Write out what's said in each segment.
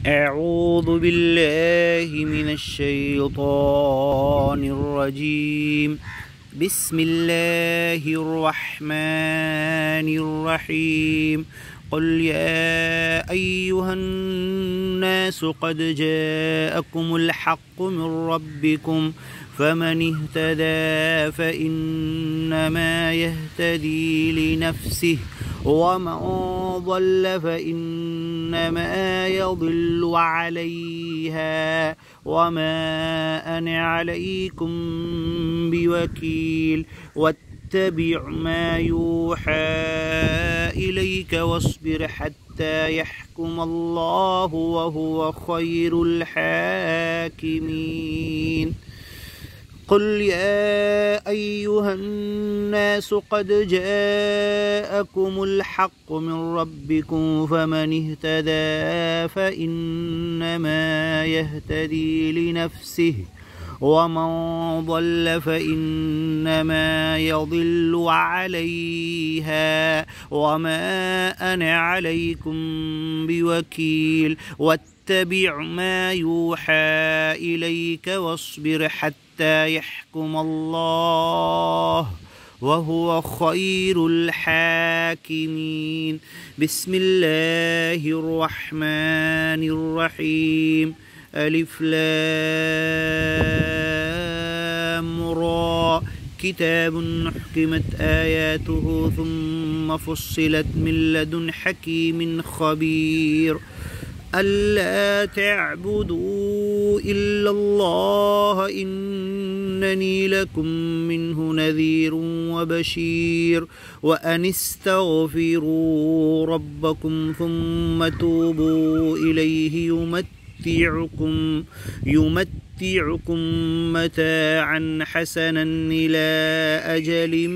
أعوذ بالله من الشيطان الرجيم. بسم الله الرحمن الرحيم. قل يا أيها الناس قد جاءكم الحق من ربكم فمن اهتدى فإنما يهتدي لنفسه ومن ضل فإنما يضل عليها وما أنا عليكم بوكيل واتبع ما يوحى إليك واصبر حتى يحكم الله وهو خير الحاكمين. قل يا أيها الناس قد جاءكم الحق من ربكم فمن اهتدى فإنما يهتدي لنفسه ومن ضل فإنما يضل عليها وما أنا عليكم بوكيل واتبع ما يوحى إليك واصبر حتى يحكم الله وهو خير الحاكمين. بسم الله الرحمن الرحيم. ألف لام را كتاب حكمت آياته ثم فصلت من لدن حكيم خبير. ألا تعبدوا إلا الله إنني لكم منه نذير وبشير وأن استغفروا ربكم ثم توبوا إليه يمتعكم متاعا حسنا إلى أجل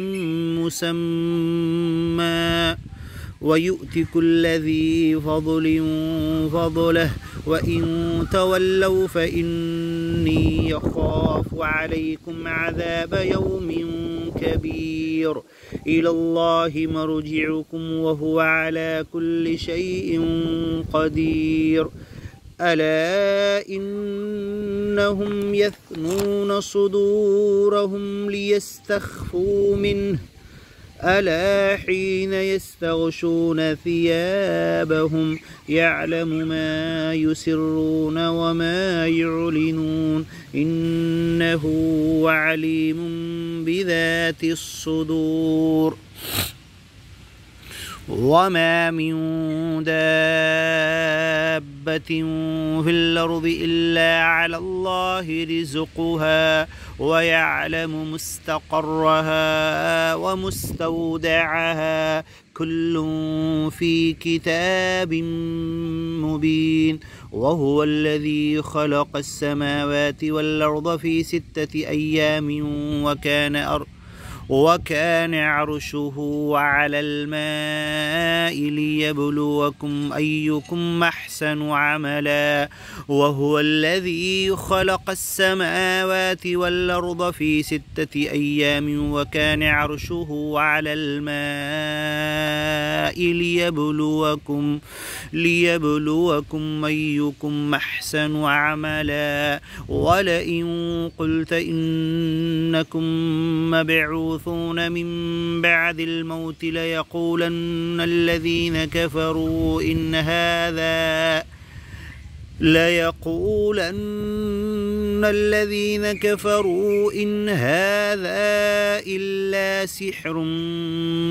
مسمى ويؤتي كل ذي فضل فضله وإن تولوا فإني يخاف عليكم عذاب يوم كبير. إلى الله مرجعكم وهو على كل شيء قدير. ألا إنهم يثنون صدورهم ليستخفوا منه ألا حين يستغشون ثيابهم يعلم ما يسرون وما يعلنون إنه عليم بذات الصدور. وما من دابة في الأرض إلا على الله رزقها ويعلم مستقرها ومستودعها كل في كتاب مبين. وهو الذي خلق السماوات والأرض في 6 أيام وكان عرشه على الماء ليبلوكم أيكم أحسن عملا. وهو الذي خلق السماوات والأرض في 6 أيام وكان عرشه على الماء ليبلوكم أيكم أحسن عملا. ولئن قلت إنكم مبعوثون من بعد الموت ليقولن الذين كفروا إن هذا إلا سحر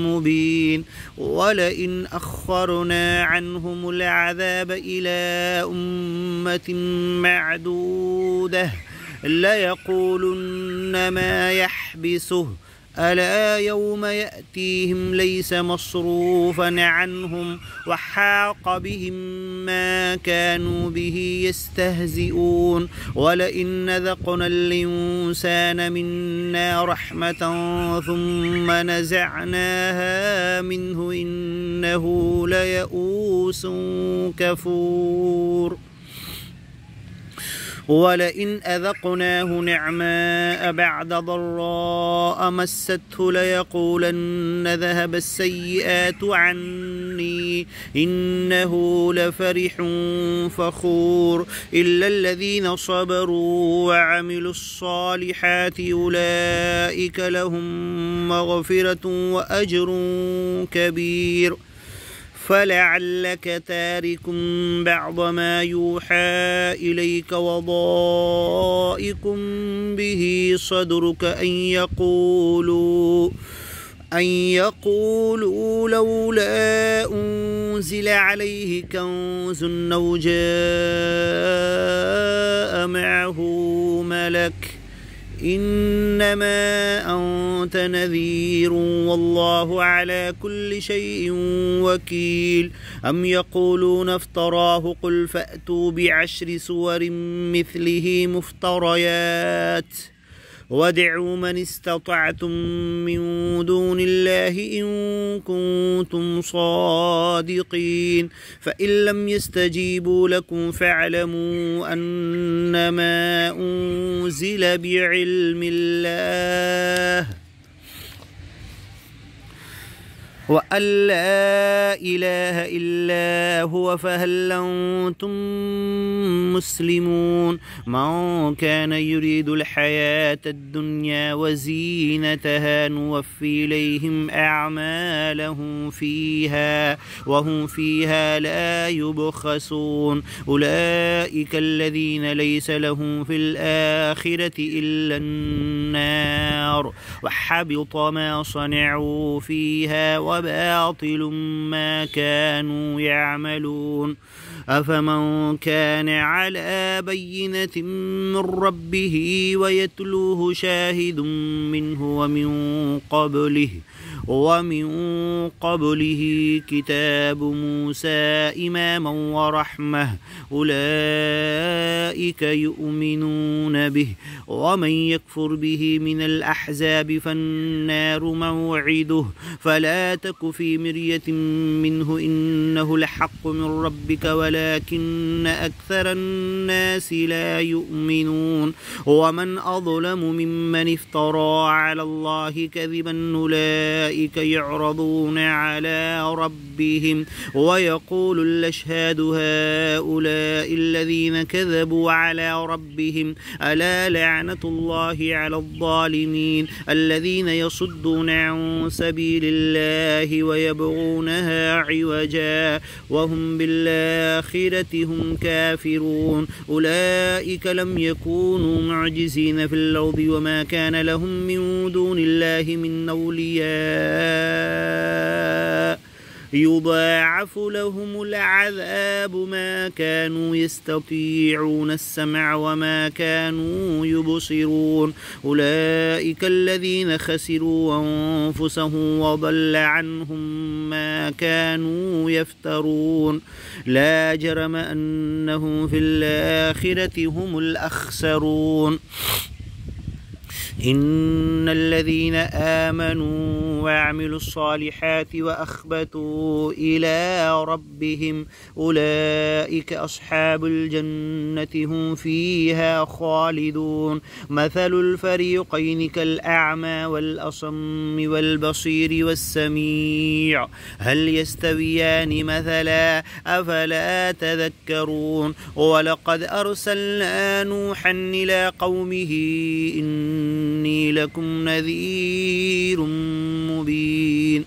مبين. ولئن أخرنا عنهم العذاب إلى أمة معدودة ليقولن ما يحبسه ألا يوم يأتيهم ليس مصروفا عنهم وحاق بهم ما كانوا به يستهزئون. ولئن ذقنا الإنسان منا رحمة ثم نزعناها منه إنه ليئوس كفور. ولئن أذقناه نعماء بعد ضراء مسته ليقولن ذهب السيئات عني إنه لفرح فخور إلا الذين صبروا وعملوا الصالحات أولئك لهم مغفرة وأجر كبير فلعلك تارك بعض ما يوحى إليك وضائق به صدرك أن يقولوا لولا أنزل عليه كنز أو جاء معه ملك إنما أنت نذير والله على كل شيء وكيل أم يقولون افتراه قل فأتوا بعشر سور مثله مفتريات وادعوا من استطعتم من دون الله إن كنتم صادقين فإن لم يستجيبوا لكم فاعلموا أنما أنزل بعلم الله وأن لا إله إلا هو فهل أنتم مسلمون من كان يريد الحياة الدنيا وزينتها نوفي إليهم أعمالهم فيها وهم فيها لا يبخسون أولئك الذين ليس لهم في الآخرة إلا النار وحبط ما صنعوا فيها وباطل ما كانوا يعملون أفمن كان على بينة من ربه ويتلوه شاهد منه ومن قبله كتاب موسى إماما ورحمة أولئك يؤمنون به ومن يكفر به من الأحزاب فالنار موعده فلا تك في مرية منه إنه الحق من ربك ولكن أكثر الناس لا يؤمنون ومن أظلم ممن افترى على الله كذبا أولئك يعرضون على ربهم ويقول الأشهاد هؤلاء الذين كذبوا على ربهم ألا لعنة الله على الظالمين الذين يصدون عن سبيل الله ويبغونها عوجا وهم بالآخرة هم كافرون أولئك لم يكونوا معجزين في الأرض وما كان لهم من دون الله من أولياء يضاعف لهم العذاب ما كانوا يستطيعون السمع وما كانوا يبصرون أولئك الذين خسروا أنفسهم وضل عنهم ما كانوا يفترون لا جرم أنهم في الآخرة هم الأخسرون إن الذين آمنوا وعملوا الصالحات وأخبتوا إلى ربهم أولئك أصحاب الجنة هم فيها خالدون مثل الفريقين كالأعمى والأصم والبصير والسميع هل يستويان مثلا أفلا تذكرون ولقد أرسلنا نوحا إلى قومه إني لكم نذير مبين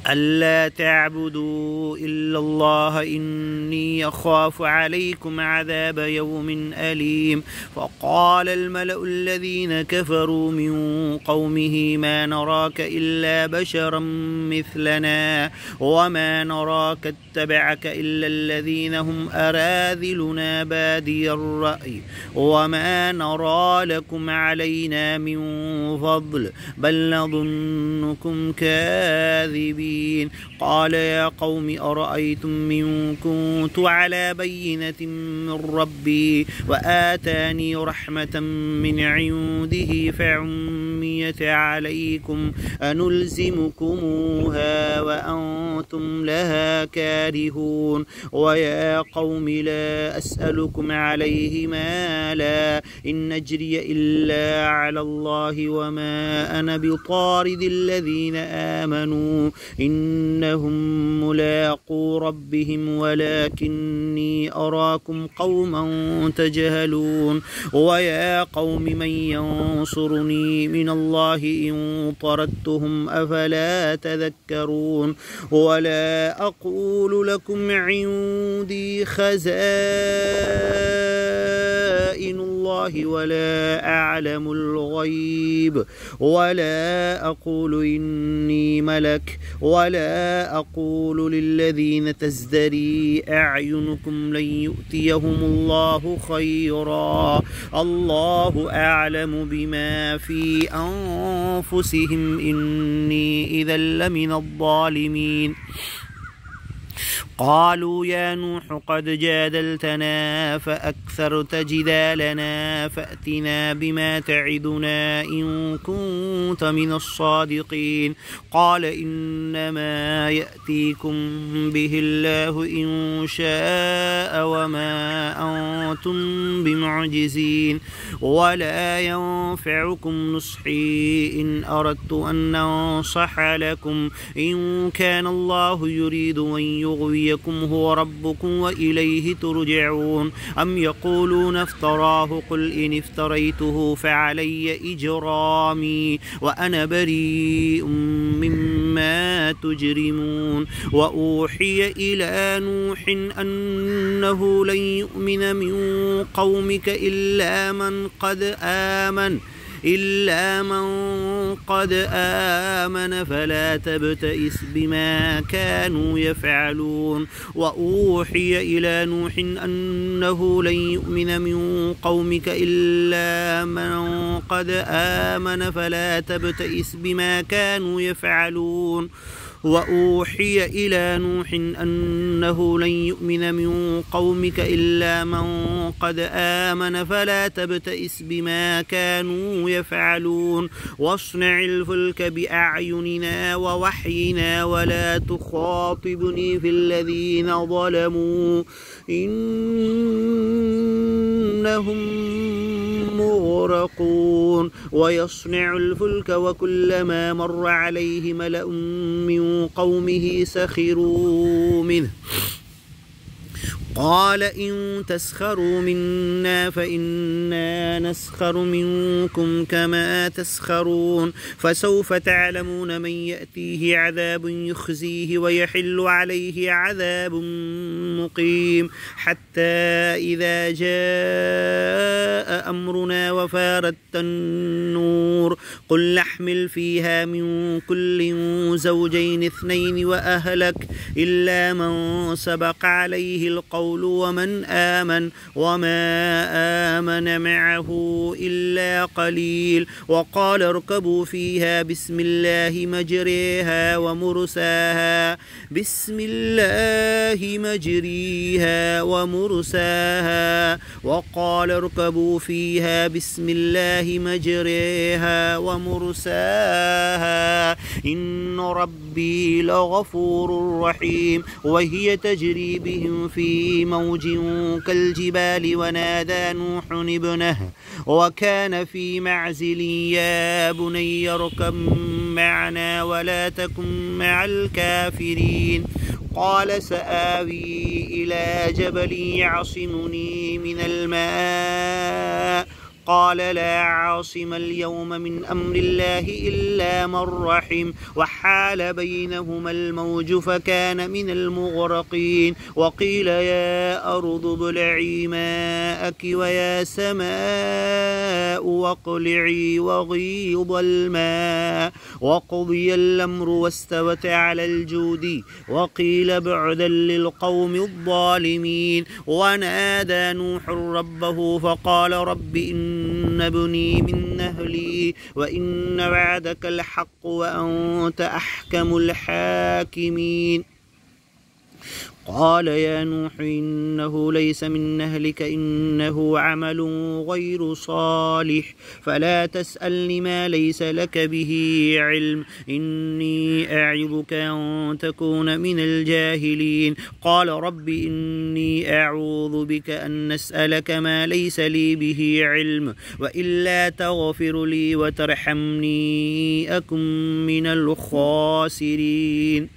ألا تعبدوا إلا الله إني أخاف عليكم عذاب يوم أليم فقال الملأ الذين كفروا من قومه ما نراك إلا بشرا مثلنا وما نراك اتبعك إلا الذين هم أراذلنا بادي الرأي وما نرى لكم علينا من فضل بل نظنكم كاذبين الصادقين قال يا قوم أرأيتم من كنت على بينة من ربي وآتاني رحمة من عنده فعميت عليكم أنلزمكموها وأنتم لها كارهون ويا قوم لا أسألكم عليه مالا إن أجري إلا على الله وما أنا بطارد الذين آمنوا إنهم ملاقو ربهم ولكني أراكم قوما تجهلون ويا قوم من ينصرني من الله إن طردتهم أفلا تذكرون ولا أقول لكم عندي خزائن الله ولا أعلم الغيب ولا أقول إني ملك ولا أقول للذين تزدري أعينكم لن يؤتيهم الله خيرا الله أعلم بما في أنفسهم إني إذا لمن الظالمين قالوا يا نوح قد جادلتنا فأكثرت جدالنا فأتنا بما تعدنا إن كنت من الصادقين قال إنما يأتيكم به الله إن شاء وما أنتم بمعجزين ولا ينفعكم نصحي إن أردت أن أنصح لكم إن كان الله يريد أن يغويكم هو ربكم وإليه ترجعون أم يقولون افتراه قل إن افتريته فعلي إجرامي وأنا بريء مما تجرمون وأوحي إلى نوح أنه لن يؤمن من قومك إلا من قد آمن فلا تبتئس بما كانوا يفعلون وأوحي إلى نوح أنه لن يؤمن من قومك إلا من قد آمن فلا تبتئس بما كانوا يفعلون وأوحي إلى نوح أنه لن يؤمن من قومك إلا من قد آمن فلا تبتئس بما كانوا يفعلون واصنع الفلك بأعيننا ووحينا ولا تخاطبني في الذين ظلموا إنهم مغرقون ويصنع الفلك وكلما مر عليه ملأ من قومه سخروا منه قال إن تسخروا منا فإنا نسخر منكم كما تسخرون فسوف تعلمون من يأتيه عذاب يخزيه ويحل عليه عذاب مقيم حتى إذا جاء أمرنا وفارت النور قل نحمل فيها من كل زوجين اثنين وأهلك إلا من سبق عليه القول ومن آمن وما آمن معه إلا قليل وقال اركبوا فيها بسم الله مجريها ومرساها وقال اركبوا فيها بسم الله مجريها ومرساها إن ربي لغفور رحيم وهي تجري بهم في موج كالجبال ونادى نوح ابنه وكان في معزل يا بني اركب معنا ولا تكن مع الكافرين قال سآوي إلى جبل يعصمني من الماء قال لا عاصم اليوم من أمر الله إلا من رحم وحال بينهما الموج فكان من المغرقين وقيل يا أرض ابلعي ماءك ويا سماء واقلعي وغيض الماء وقضي الأمر واستوت على الجود وقيل بعدا للقوم الظالمين ونادى نوح ربه فقال رب إن هارون ابني من أهلي وإن وعدك الحق وأنت أحكم الحاكمين قال يا نوح إنه ليس من أهلك إنه عمل غير صالح فلا تسألني ما ليس لك به علم إني أعظك أن تكون من الجاهلين قال رب إني أعوذ بك أن أسألك ما ليس لي به علم وإلا تغفر لي وترحمني أكن من الخاسرين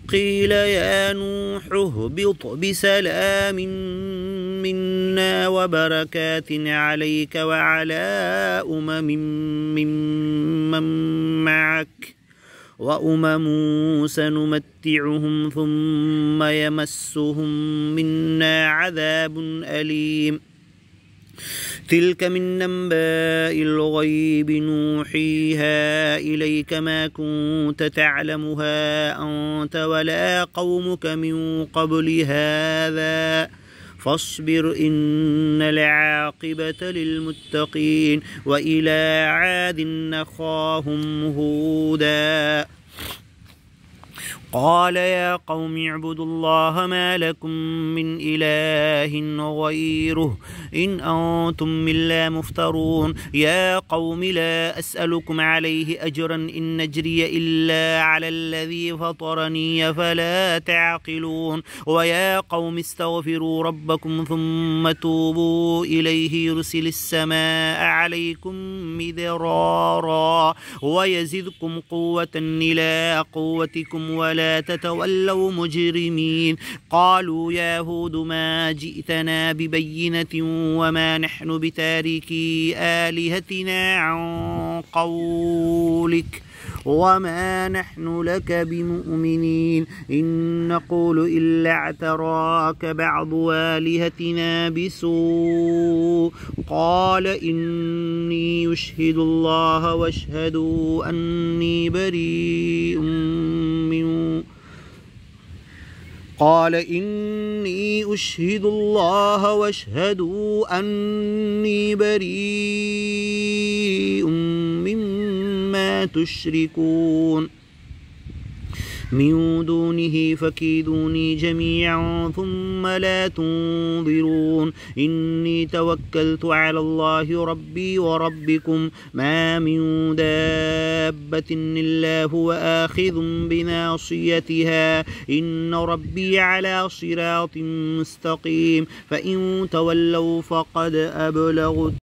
قيل يا نوح اهبط بسلام منا وبركات عليك وعلى ممن معك وأمم سنمتعهم ثم يمسهم منا عذاب أليم تلك من أنباء الغيب نوحيها إليك ما كنت تعلمها أنت ولا قومك من قبل هذا فاصبر إن العاقبة للمتقين وإلى عاد أخاهم هودا قال يا قوم اعبدوا الله ما لكم من إله غيره إن أنتم إلا مفترون يا قوم لا أسألكم عليه أجرا إن نجري إلا على الذي فطرني فلا تعقلون ويا قوم استغفروا ربكم ثم توبوا إليه يرسل السماء عليكم مدرارا ويزدكم قوة إلى قوتكم ولا تتولوا مجرمين قالوا يا هود ما جئتنا ببينة وما نحن بتاركي آلهتنا عن قولك وما نحن لك بمؤمنين إن نقول إلا اعتراك بعض آلهتنا بسوء قال إني أشهد الله واشهدوا أني بريء قال إني أشهد الله واشهدوا أني بريء مما تشركون من دونه فكيدوني جميعا ثم لا تنظرون إني توكلت على الله ربي وربكم ما من دابة إلا هو آخذ بناصيتها إن ربي على صراط مستقيم فإن تولوا فقد أبلغت